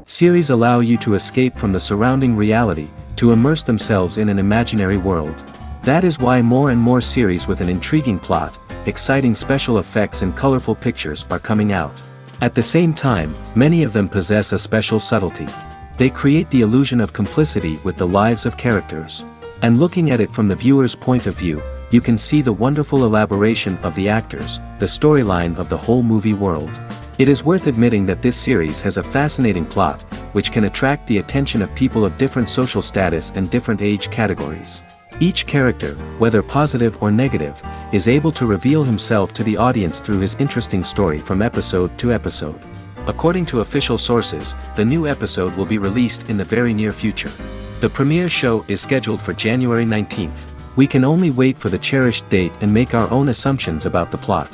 Series allow you to escape from the surrounding reality, to immerse themselves in an imaginary world. That is why more and more series with an intriguing plot, exciting special effects and colorful pictures are coming out. At the same time, many of them possess a special subtlety. They create the illusion of complicity with the lives of characters. And looking at it from the viewer's point of view, you can see the wonderful elaboration of the actors, the storyline of the whole movie world. It is worth admitting that this series has a fascinating plot, which can attract the attention of people of different social status and different age categories. Each character, whether positive or negative, is able to reveal himself to the audience through his interesting story from episode to episode. According to official sources, the new episode will be released in the very near future. The premiere show is scheduled for January 19th. We can only wait for the cherished date and make our own assumptions about the plot.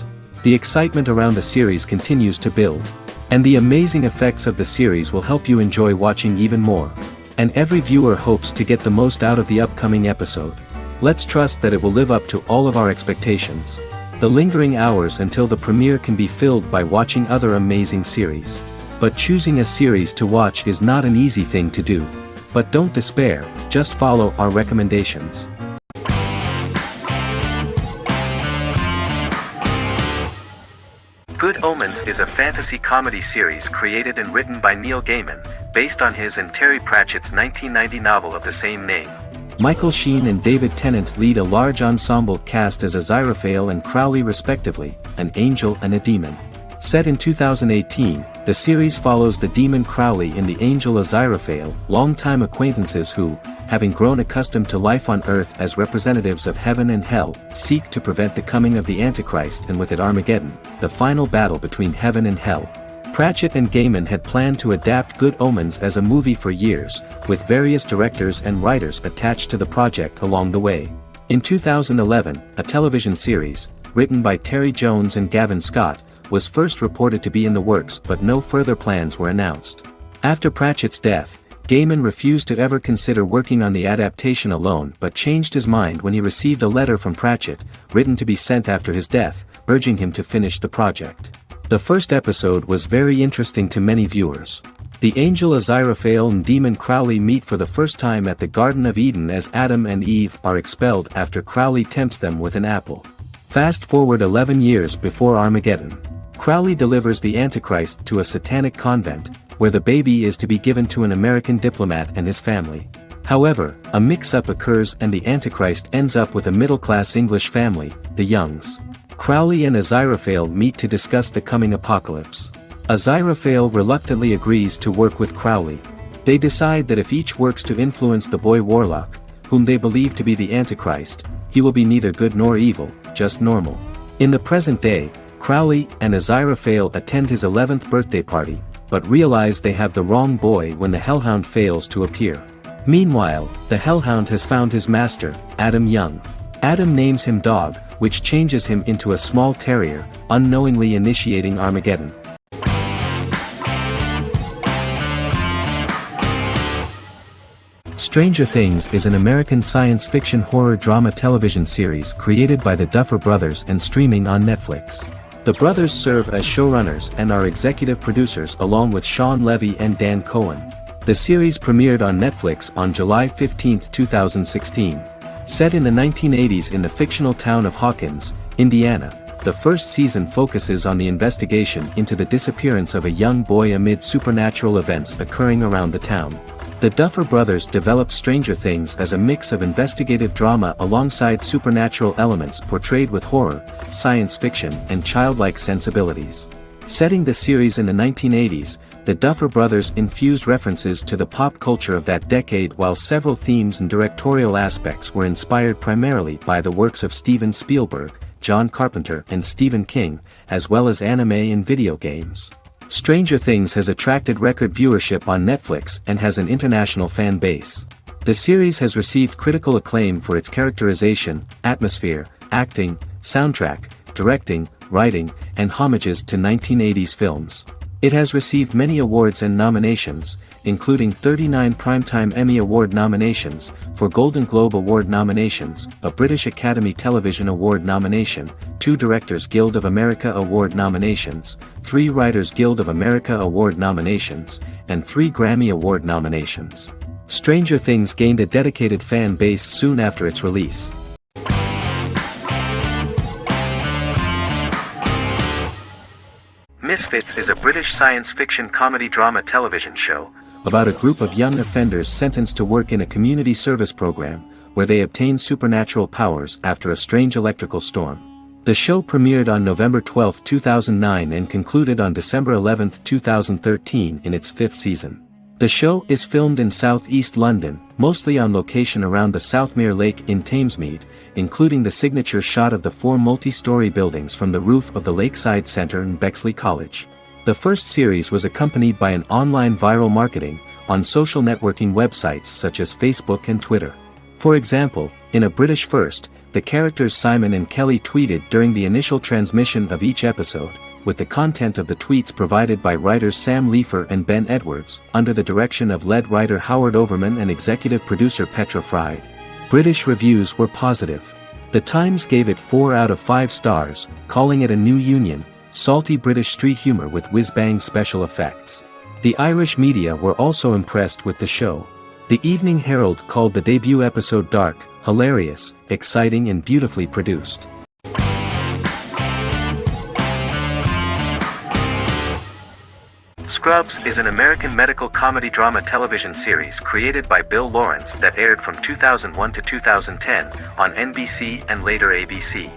The excitement around the series continues to build. And the amazing effects of the series will help you enjoy watching even more. And every viewer hopes to get the most out of the upcoming episode. Let's trust that it will live up to all of our expectations. The lingering hours until the premiere can be filled by watching other amazing series. But choosing a series to watch is not an easy thing to do. But don't despair, just follow our recommendations. Good Omens is a fantasy comedy series created and written by Neil Gaiman, based on his and Terry Pratchett's 1990 novel of the same name. Michael Sheen and David Tennant lead a large ensemble cast as Aziraphale and Crowley respectively, an angel and a demon. Set in 2018, the series follows the demon Crowley and the angel Aziraphale, longtime acquaintances who, having grown accustomed to life on Earth as representatives of heaven and hell, seek to prevent the coming of the Antichrist and with it Armageddon, the final battle between heaven and hell. Pratchett and Gaiman had planned to adapt Good Omens as a movie for years, with various directors and writers attached to the project along the way. In 2011, a television series, written by Terry Jones and Gavin Scott, was first reported to be in the works but no further plans were announced. After Pratchett's death, Gaiman refused to ever consider working on the adaptation alone but changed his mind when he received a letter from Pratchett, written to be sent after his death, urging him to finish the project. The first episode was very interesting to many viewers. The angel Aziraphale and demon Crowley meet for the first time at the Garden of Eden as Adam and Eve are expelled after Crowley tempts them with an apple. Fast forward 11 years before Armageddon. Crowley delivers the Antichrist to a satanic convent, where the baby is to be given to an American diplomat and his family. However, a mix-up occurs and the Antichrist ends up with a middle-class English family, the Youngs. Crowley and Aziraphale meet to discuss the coming apocalypse. Aziraphale reluctantly agrees to work with Crowley. They decide that if each works to influence the boy Warlock, whom they believe to be the Antichrist, he will be neither good nor evil, just normal. In the present day, Crowley and Aziraphale attend his 11th birthday party, but realize they have the wrong boy when the Hellhound fails to appear. Meanwhile, the Hellhound has found his master, Adam Young. Adam names him Dog, which changes him into a small terrier, unknowingly initiating Armageddon. Stranger Things is an American science fiction horror drama television series created by the Duffer Brothers and streaming on Netflix. The brothers serve as showrunners and are executive producers along with Sean Levy and Dan Cohen. The series premiered on Netflix on July 15, 2016. Set in the 1980s in the fictional town of Hawkins, Indiana, the first season focuses on the investigation into the disappearance of a young boy amid supernatural events occurring around the town. The Duffer Brothers developed Stranger Things as a mix of investigative drama alongside supernatural elements portrayed with horror, science fiction, and childlike sensibilities. Setting the series in the 1980s, the Duffer Brothers infused references to the pop culture of that decade while several themes and directorial aspects were inspired primarily by the works of Steven Spielberg, John Carpenter and Stephen King, as well as anime and video games. Stranger Things has attracted record viewership on Netflix and has an international fan base. The series has received critical acclaim for its characterization, atmosphere, acting, soundtrack, directing, writing, and homages to 1980s films. It has received many awards and nominations, including 39 Primetime Emmy Award nominations, 4 Golden Globe Award nominations, a British Academy Television Award nomination, 2 Directors Guild of America Award nominations, 3 Writers Guild of America Award nominations, and 3 Grammy Award nominations. Stranger Things gained a dedicated fan base soon after its release. Misfits is a British science fiction comedy drama television show about a group of young offenders sentenced to work in a community service program, where they obtain supernatural powers after a strange electrical storm. The show premiered on November 12, 2009 and concluded on December 11, 2013 in its 5th season. The show is filmed in southeast London, mostly on location around the Southmere Lake in Thamesmead, including the signature shot of the 4 multi-story buildings from the roof of the Lakeside Centre in Bexley College. The first series was accompanied by an online viral marketing on social networking websites such as Facebook and Twitter. For example, in a British first, the characters Simon and Kelly tweeted during the initial transmission of each episode, with the content of the tweets provided by writers Sam Leifer and Ben Edwards, under the direction of lead writer Howard Overman and executive producer Petra Fried. British reviews were positive. The Times gave it 4 out of 5 stars, calling it a new union, salty British street humour with whiz-bang special effects. The Irish media were also impressed with the show. The Evening Herald called the debut episode dark, hilarious, exciting and beautifully produced. Scrubs is an American medical comedy drama television series created by Bill Lawrence that aired from 2001 to 2010 on NBC and later ABC.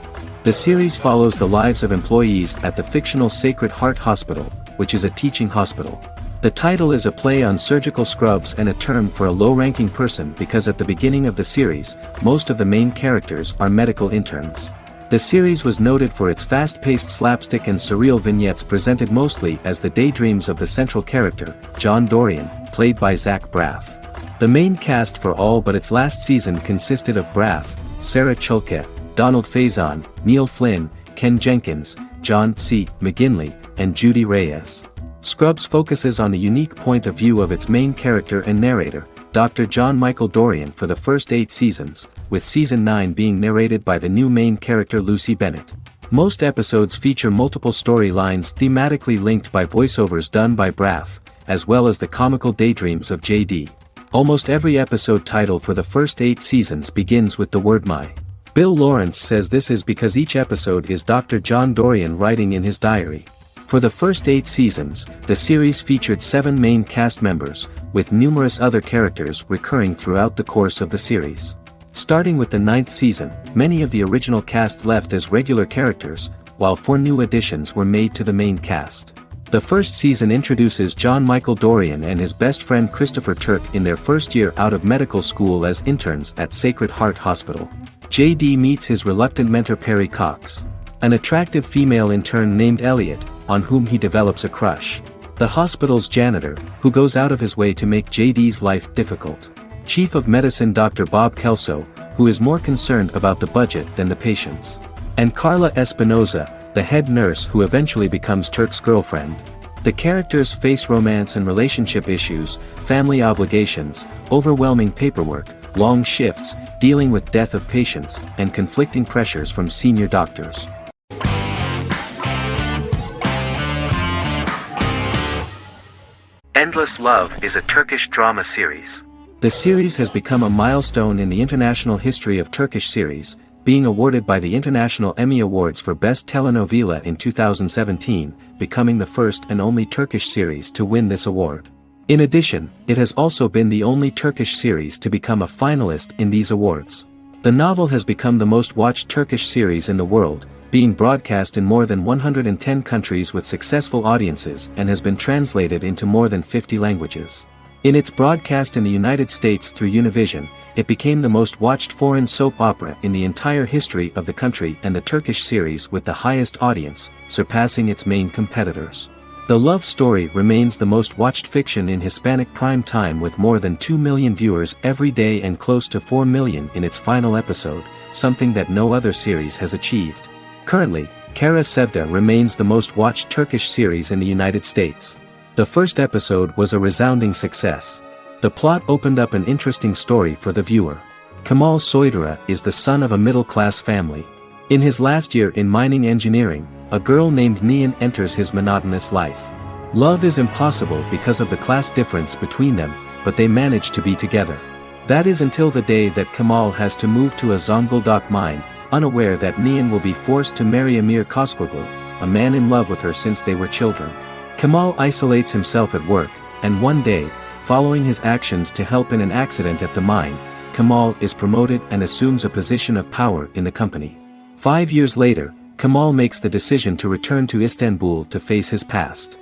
The series follows the lives of employees at the fictional Sacred Heart Hospital, which is a teaching hospital. The title is a play on surgical scrubs and a term for a low-ranking person because at the beginning of the series, most of the main characters are medical interns. The series was noted for its fast-paced slapstick and surreal vignettes presented mostly as the daydreams of the central character, John Dorian, played by Zach Braff. The main cast for all but its last season consisted of Braff, Sarah Chulke, Donald Faison, Neil Flynn, Ken Jenkins, John C. McGinley, and Judy Reyes. Scrubs focuses on the unique point of view of its main character and narrator, Dr. John Michael Dorian for the first 8 seasons, with season 9 being narrated by the new main character Lucy Bennett. Most episodes feature multiple storylines thematically linked by voiceovers done by Braff, as well as the comical daydreams of JD. Almost every episode title for the first 8 seasons begins with the word my. Bill Lawrence says this is because each episode is Dr. John Dorian writing in his diary. For the first 8 seasons, the series featured 7 main cast members, with numerous other characters recurring throughout the course of the series. Starting with the 9th season, many of the original cast left as regular characters, while 4 new additions were made to the main cast. The first season introduces John Michael Dorian and his best friend Christopher Turk in their first year out of medical school as interns at Sacred Heart Hospital. JD meets his reluctant mentor Perry Cox, an attractive female intern named Elliot, on whom he develops a crush. The hospital's janitor, who goes out of his way to make JD's life difficult. Chief of Medicine Dr. Bob Kelso, who is more concerned about the budget than the patients. And Carla Espinoza, the head nurse who eventually becomes Turk's girlfriend. The characters face romance and relationship issues, family obligations, overwhelming paperwork, long shifts, dealing with death of patients, and conflicting pressures from senior doctors. Endless Love is a Turkish drama series. The series has become a milestone in the international history of Turkish series, being awarded by the International Emmy Awards for Best Telenovela in 2017, becoming the first and only Turkish series to win this award. In addition, it has also been the only Turkish series to become a finalist in these awards. The novel has become the most watched Turkish series in the world, being broadcast in more than 110 countries with successful audiences and has been translated into more than 50 languages. In its broadcast in the United States through Univision, it became the most watched foreign soap opera in the entire history of the country and the Turkish series with the highest audience, surpassing its main competitors. The love story remains the most watched fiction in Hispanic prime time with more than 2 million viewers every day and close to 4 million in its final episode, something that no other series has achieved. Currently, Kara Sevda remains the most watched Turkish series in the United States. The first episode was a resounding success. The plot opened up an interesting story for the viewer. Kamal Soydara is the son of a middle-class family. In his last year in mining engineering, a girl named Nian enters his monotonous life. Love is impossible because of the class difference between them, but they manage to be together. That is until the day that Kamal has to move to a Zonguldak mine, unaware that Nian will be forced to marry Amir Koskoglu, a man in love with her since they were children. Kamal isolates himself at work, and one day, following his actions to help in an accident at the mine, Kamal is promoted and assumes a position of power in the company. 5 years later, Kamal makes the decision to return to Istanbul to face his past.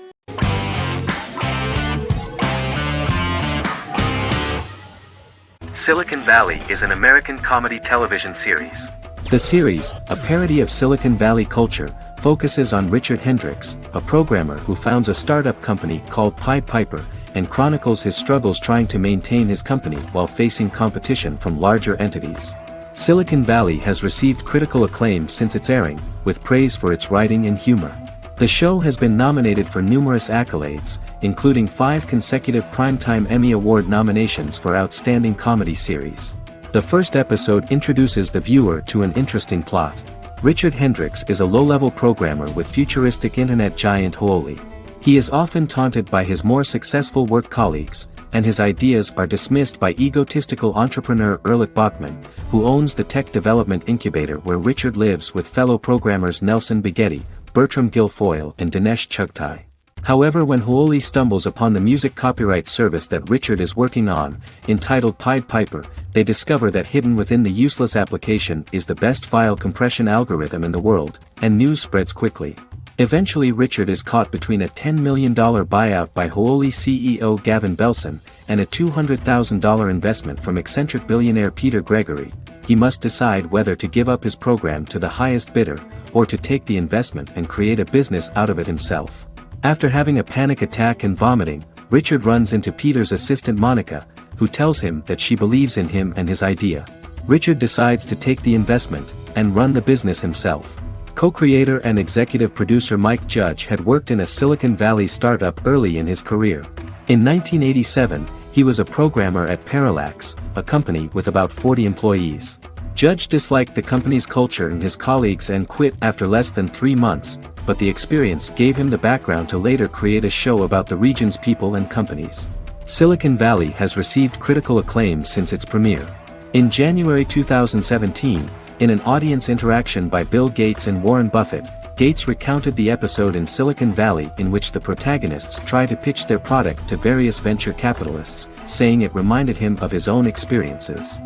Silicon Valley is an American comedy television series. The series, a parody of Silicon Valley culture, focuses on Richard Hendricks, a programmer who founds a startup company called Pied Piper, and chronicles his struggles trying to maintain his company while facing competition from larger entities. Silicon Valley has received critical acclaim since its airing, with praise for its writing and humor. The show has been nominated for numerous accolades, including 5 consecutive Primetime Emmy Award nominations for Outstanding Comedy Series. The first episode introduces the viewer to an interesting plot. Richard Hendricks is a low-level programmer with futuristic internet giant Huawei. He is often taunted by his more successful work colleagues, and his ideas are dismissed by egotistical entrepreneur Erlich Bachman, who owns the tech development incubator where Richard lives with fellow programmers Nelson Bigetti, Bertram Guilfoyle and Dinesh Chugtai. However, when Huawei stumbles upon the music copyright service that Richard is working on, entitled Pied Piper, they discover that hidden within the useless application is the best file compression algorithm in the world, and news spreads quickly. Eventually Richard is caught between a $10 million buyout by Huawei CEO Gavin Belson, and a $200,000 investment from eccentric billionaire Peter Gregory. He must decide whether to give up his program to the highest bidder, or to take the investment and create a business out of it himself. After having a panic attack and vomiting, Richard runs into Peter's assistant Monica, who tells him that she believes in him and his idea. Richard decides to take the investment, and run the business himself. Co-creator and executive producer Mike Judge had worked in a Silicon Valley startup early in his career. In 1987, he was a programmer at Parallax, a company with about 40 employees. Judge disliked the company's culture and his colleagues and quit after less than 3 months, but the experience gave him the background to later create a show about the region's people and companies. Silicon Valley has received critical acclaim since its premiere. In January 2017, in an audience interaction by Bill Gates and Warren Buffett, Gates recounted the episode in Silicon Valley in which the protagonists try to pitch their product to various venture capitalists, saying it reminded him of his own experiences.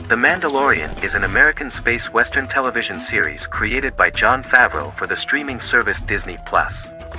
The Mandalorian is an American space western television series created by Jon Favreau for the streaming service Disney+.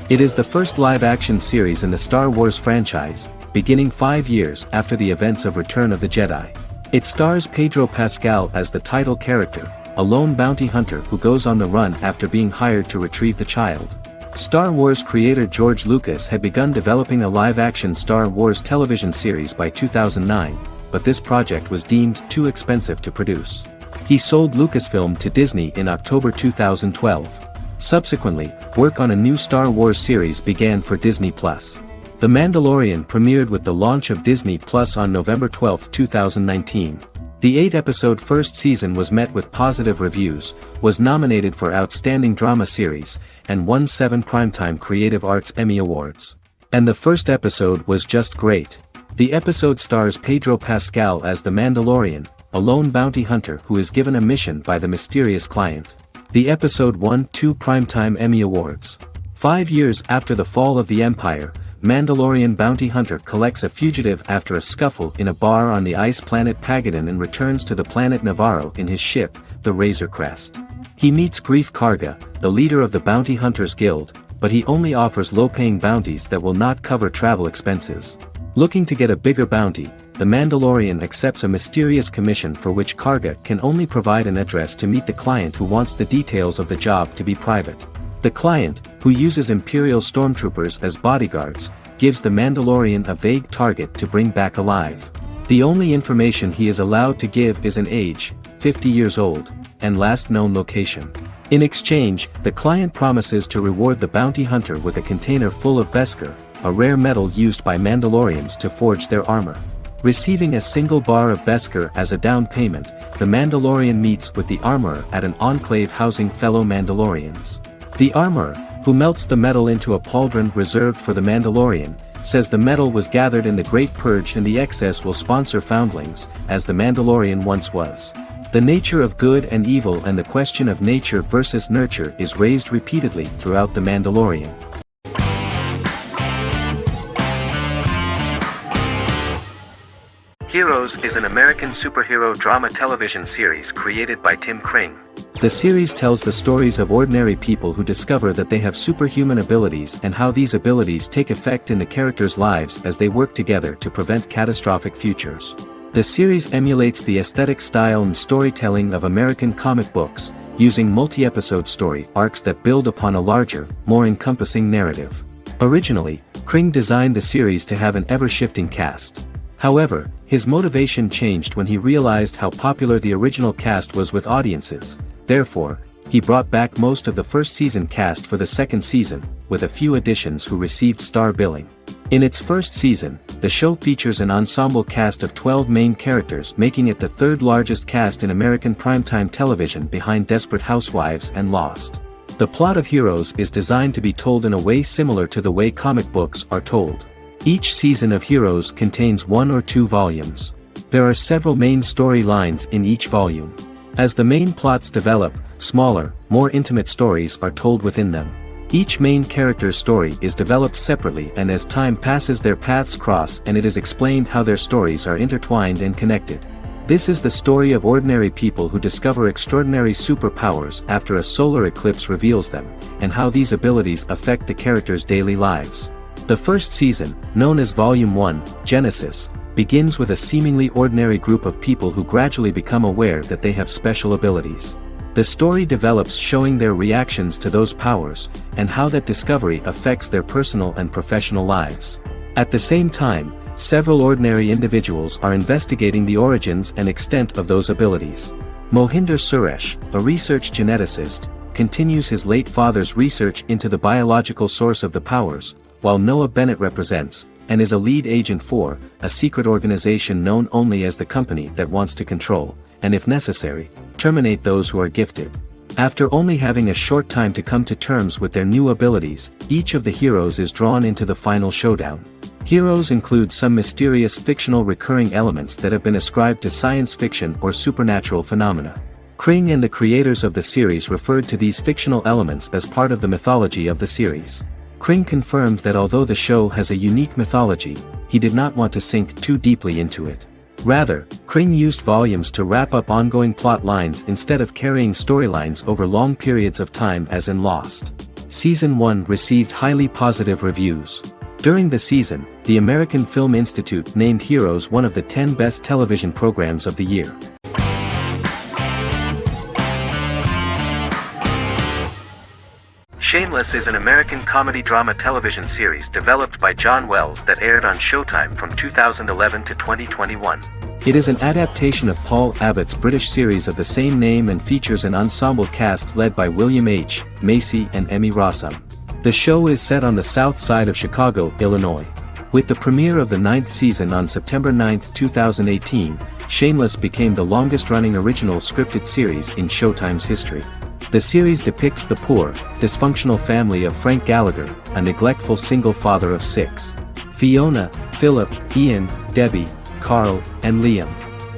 It is the first live-action series in the Star Wars franchise, beginning 5 years after the events of Return of the Jedi. It stars Pedro Pascal as the title character, a lone bounty hunter who goes on the run after being hired to retrieve the child. Star Wars creator George Lucas had begun developing a live-action Star Wars television series by 2009, but this project was deemed too expensive to produce. He sold Lucasfilm to Disney in October 2012. Subsequently, work on a new Star Wars series began for Disney+. The Mandalorian premiered with the launch of Disney+ on November 12, 2019. The 8-episode first season was met with positive reviews, was nominated for Outstanding Drama Series, and won 7 Primetime Creative Arts Emmy Awards. And the first episode was just great. The episode stars Pedro Pascal as the Mandalorian, a lone bounty hunter who is given a mission by the mysterious client. The episode won 2 Primetime Emmy Awards. 5 years after the fall of the Empire, Mandalorian bounty hunter collects a fugitive after a scuffle in a bar on the ice planet Pagadan and returns to the planet Navarro in his ship, the Razor Crest. He meets Grief Karga, the leader of the Bounty Hunters Guild, but he only offers low-paying bounties that will not cover travel expenses. Looking to get a bigger bounty, the Mandalorian accepts a mysterious commission for which Karga can only provide an address to meet the client who wants the details of the job to be private. The client, who uses Imperial stormtroopers as bodyguards, gives the Mandalorian a vague target to bring back alive. The only information he is allowed to give is an age, 50 years old, and last known location. In exchange, the client promises to reward the bounty hunter with a container full of Beskar, a rare metal used by Mandalorians to forge their armor. Receiving a single bar of Beskar as a down payment, the Mandalorian meets with the armorer at an enclave housing fellow Mandalorians. The armorer, who melts the metal into a pauldron reserved for the Mandalorian, says the metal was gathered in the Great Purge and the excess will sponsor foundlings, as the Mandalorian once was. The nature of good and evil and the question of nature versus nurture is raised repeatedly throughout The Mandalorian. Heroes is an American superhero drama television series created by Tim Kring. The series tells the stories of ordinary people who discover that they have superhuman abilities and how these abilities take effect in the characters' lives as they work together to prevent catastrophic futures. The series emulates the aesthetic style and storytelling of American comic books, using multi-episode story arcs that build upon a larger, more encompassing narrative. Originally, Kring designed the series to have an ever-shifting cast. However, his motivation changed when he realized how popular the original cast was with audiences. Therefore, he brought back most of the first season cast for the second season, with a few additions who received star billing. In its first season, the show features an ensemble cast of 12 main characters, making it the third largest cast in American primetime television behind Desperate Housewives and Lost. The plot of Heroes is designed to be told in a way similar to the way comic books are told. Each season of Heroes contains 1 or 2 volumes. There are several main storylines in each volume. As the main plots develop, smaller, more intimate stories are told within them. Each main character's story is developed separately, and as time passes their paths cross and it is explained how their stories are intertwined and connected. This is the story of ordinary people who discover extraordinary superpowers after a solar eclipse reveals them, and how these abilities affect the characters' daily lives. The first season, known as Volume 1, Genesis, begins with a seemingly ordinary group of people who gradually become aware that they have special abilities. The story develops showing their reactions to those powers, and how that discovery affects their personal and professional lives. At the same time, several ordinary individuals are investigating the origins and extent of those abilities. Mohinder Suresh, a research geneticist, continues his late father's research into the biological source of the powers, while Noah Bennett represents, and is a lead agent for, a secret organization known only as the Company that wants to control, and if necessary, terminate those who are gifted. After only having a short time to come to terms with their new abilities, each of the heroes is drawn into the final showdown. Heroes include some mysterious fictional recurring elements that have been ascribed to science fiction or supernatural phenomena. Kring and the creators of the series referred to these fictional elements as part of the mythology of the series. Kring confirmed that although the show has a unique mythology, he did not want to sink too deeply into it. Rather, Kring used volumes to wrap up ongoing plot lines instead of carrying storylines over long periods of time as in Lost. Season 1 received highly positive reviews. During the season, the American Film Institute named Heroes one of the 10 best television programs of the year. Shameless is an American comedy drama television series developed by John Wells that aired on Showtime from 2011 to 2021. It is an adaptation of Paul Abbott's British series of the same name and features an ensemble cast led by William H. Macy and Emmy Rossum. The show is set on the south side of Chicago, Illinois. With the premiere of the 9th season on September 9, 2018, Shameless became the longest-running original scripted series in Showtime's history. The series depicts the poor, dysfunctional family of Frank Gallagher, a neglectful single father of 6. Fiona, Philip, Ian, Debbie, Carl, and Liam.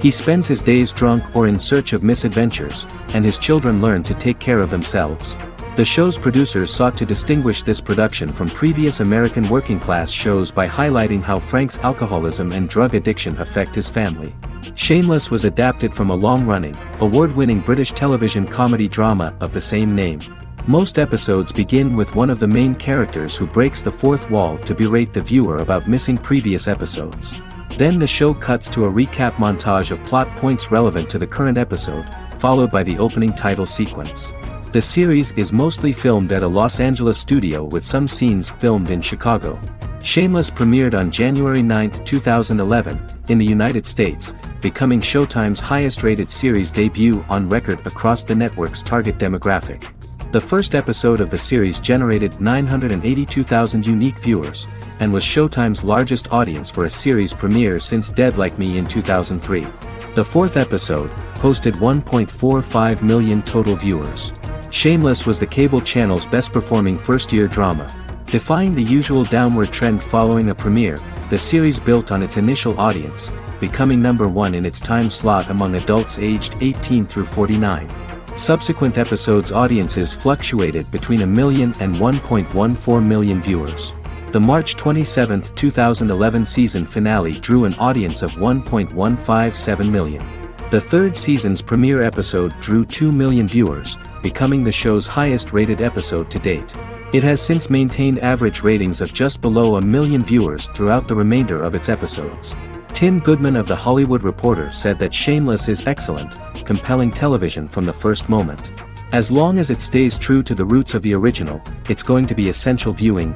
He spends his days drunk or in search of misadventures, and his children learn to take care of themselves. The show's producers sought to distinguish this production from previous American working-class shows by highlighting how Frank's alcoholism and drug addiction affect his family. Shameless was adapted from a long-running, award-winning British television comedy drama of the same name. Most episodes begin with one of the main characters who breaks the fourth wall to berate the viewer about missing previous episodes. Then the show cuts to a recap montage of plot points relevant to the current episode, followed by the opening title sequence. The series is mostly filmed at a Los Angeles studio with some scenes filmed in Chicago. Shameless premiered on January 9, 2011, in the United States, becoming Showtime's highest-rated series debut on record across the network's target demographic. The first episode of the series generated 982,000 unique viewers, and was Showtime's largest audience for a series premiere since Dead Like Me in 2003. The fourth episode posted 1.45 million total viewers. Shameless was the cable channel's best-performing first-year drama. Defying the usual downward trend following a premiere, the series built on its initial audience, becoming #1 in its time slot among adults aged 18 through 49. Subsequent episodes' audiences fluctuated between 1 million and 1.14 million viewers. The March 27, 2011 season finale drew an audience of 1.157 million. The third season's premiere episode drew 2 million viewers, becoming the show's highest-rated episode to date. It has since maintained average ratings of just below 1 million viewers throughout the remainder of its episodes. Tim Goodman of The Hollywood Reporter said that Shameless is excellent, compelling television from the first moment. As long as it stays true to the roots of the original, it's going to be essential viewing.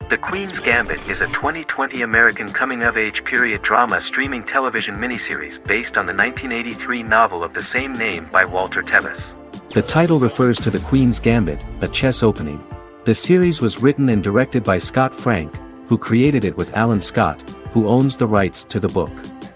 The Queen's Gambit is a 2020 American coming-of-age period drama streaming television miniseries based on the 1983 novel of the same name by Walter Tevis. The title refers to The Queen's Gambit, a chess opening. The series was written and directed by Scott Frank, who created it with Alan Scott, who owns the rights to the book.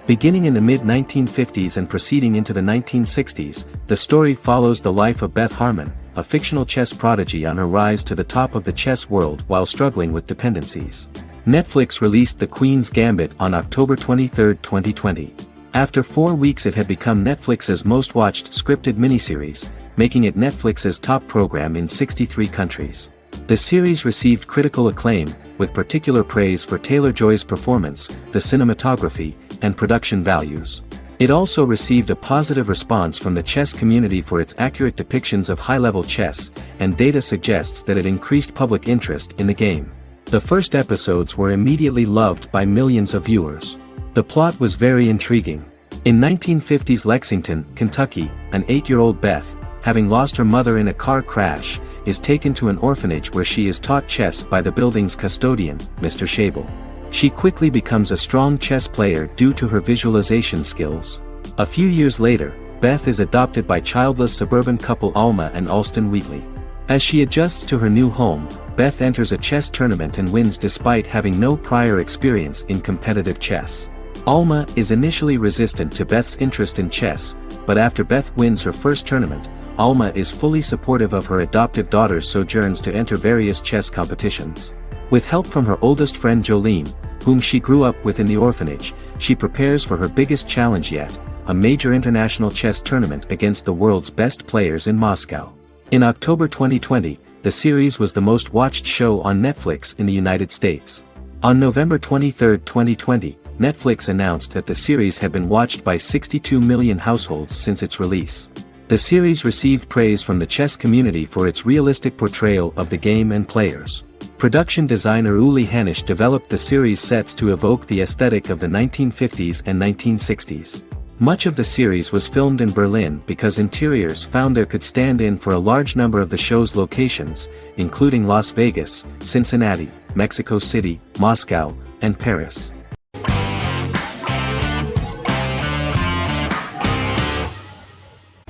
Beginning in the mid-1950s and proceeding into the 1960s, the story follows the life of Beth Harmon, a fictional chess prodigy on her rise to the top of the chess world while struggling with dependencies. Netflix released The Queen's Gambit on October 23, 2020. After 4 weeks it had become Netflix's most watched scripted miniseries, making it Netflix's top program in 63 countries. The series received critical acclaim, with particular praise for Taylor-Joy's performance, the cinematography, and production values. It also received a positive response from the chess community for its accurate depictions of high-level chess, and data suggests that it increased public interest in the game. The first episodes were immediately loved by millions of viewers. The plot was very intriguing. In 1950s Lexington, Kentucky, an 8-year-old Beth, having lost her mother in a car crash, is taken to an orphanage where she is taught chess by the building's custodian, Mr. Schabel. She quickly becomes a strong chess player due to her visualization skills. A few years later, Beth is adopted by childless suburban couple Alma and Alston Wheatley. As she adjusts to her new home, Beth enters a chess tournament and wins despite having no prior experience in competitive chess. Alma is initially resistant to Beth's interest in chess, but after Beth wins her first tournament, Alma is fully supportive of her adoptive daughter's sojourns to enter various chess competitions. With help from her oldest friend Jolene, whom she grew up with in the orphanage, she prepares for her biggest challenge yet, a major international chess tournament against the world's best players in Moscow. In October 2020, the series was the most watched show on Netflix in the United States. On November 23, 2020, Netflix announced that the series had been watched by 62 million households since its release. The series received praise from the chess community for its realistic portrayal of the game and players. Production designer Uli Hanisch developed the series' sets to evoke the aesthetic of the 1950s and 1960s. Much of the series was filmed in Berlin because interiors found there could stand in for a large number of the show's locations, including Las Vegas, Cincinnati, Mexico City, Moscow, and Paris.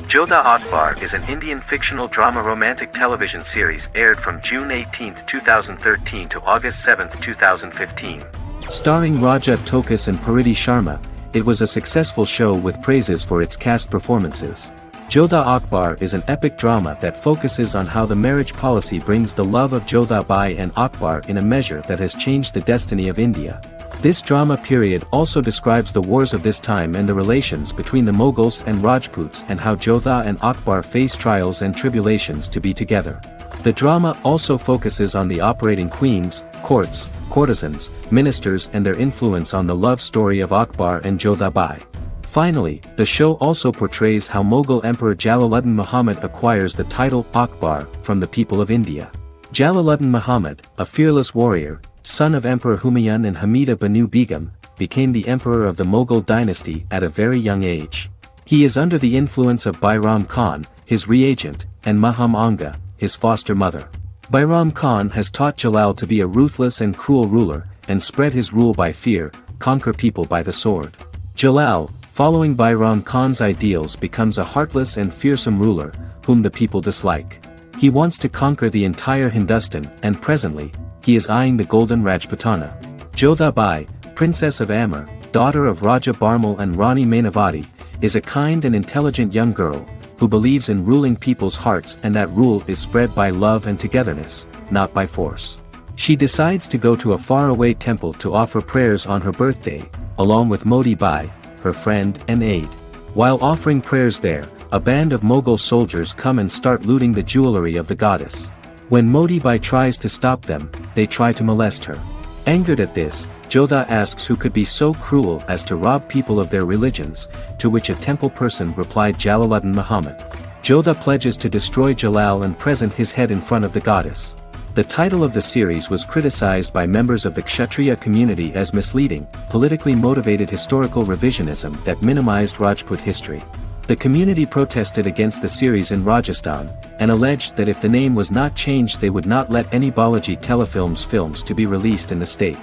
Jodha Akbar is an Indian fictional drama romantic television series aired from June 18, 2013 to August 7, 2015. Starring Rajat Tokas and Pariti Sharma, it was a successful show with praises for its cast performances. Jodha Akbar is an epic drama that focuses on how the marriage policy brings the love of Jodha Bai and Akbar in a measure that has changed the destiny of India. This drama period also describes the wars of this time and the relations between the Mughals and Rajputs and how Jodha and Akbar face trials and tribulations to be together. The drama also focuses on the operating queens, courts, courtesans, ministers and their influence on the love story of Akbar and Jodha Bai. Finally, the show also portrays how Mughal Emperor Jalaluddin Muhammad acquires the title Akbar from the people of India. Jalaluddin Muhammad, a fearless warrior, son of Emperor Humayun and Hamida Banu Begum, became the emperor of the Mughal dynasty at a very young age. He is under the influence of Bairam Khan, his reagent, and Maham Anga, his foster mother. Bairam Khan has taught Jalal to be a ruthless and cruel ruler, and spread his rule by fear, conquer people by the sword. Jalal, following Bairam Khan's ideals, becomes a heartless and fearsome ruler, whom the people dislike. He wants to conquer the entire Hindustan, and presently, he is eyeing the golden Rajputana. Jodha Bai, Princess of Amber, daughter of Raja Barmal and Rani Mainavati, is a kind and intelligent young girl, who believes in ruling people's hearts, and that rule is spread by love and togetherness, not by force. She decides to go to a faraway temple to offer prayers on her birthday, along with Modi Bai, her friend and aide. While offering prayers there, a band of Mughal soldiers come and start looting the jewelry of the goddess. When Modi Bai tries to stop them, they try to molest her. Angered at this, Jodha asks who could be so cruel as to rob people of their religions, to which a temple person replied Jalaluddin Muhammad. Jodha pledges to destroy Jalal and present his head in front of the goddess. The title of the series was criticized by members of the Kshatriya community as misleading, politically motivated historical revisionism that minimized Rajput history. The community protested against the series in Rajasthan, and alleged that if the name was not changed they would not let any Balaji telefilms films to be released in the state.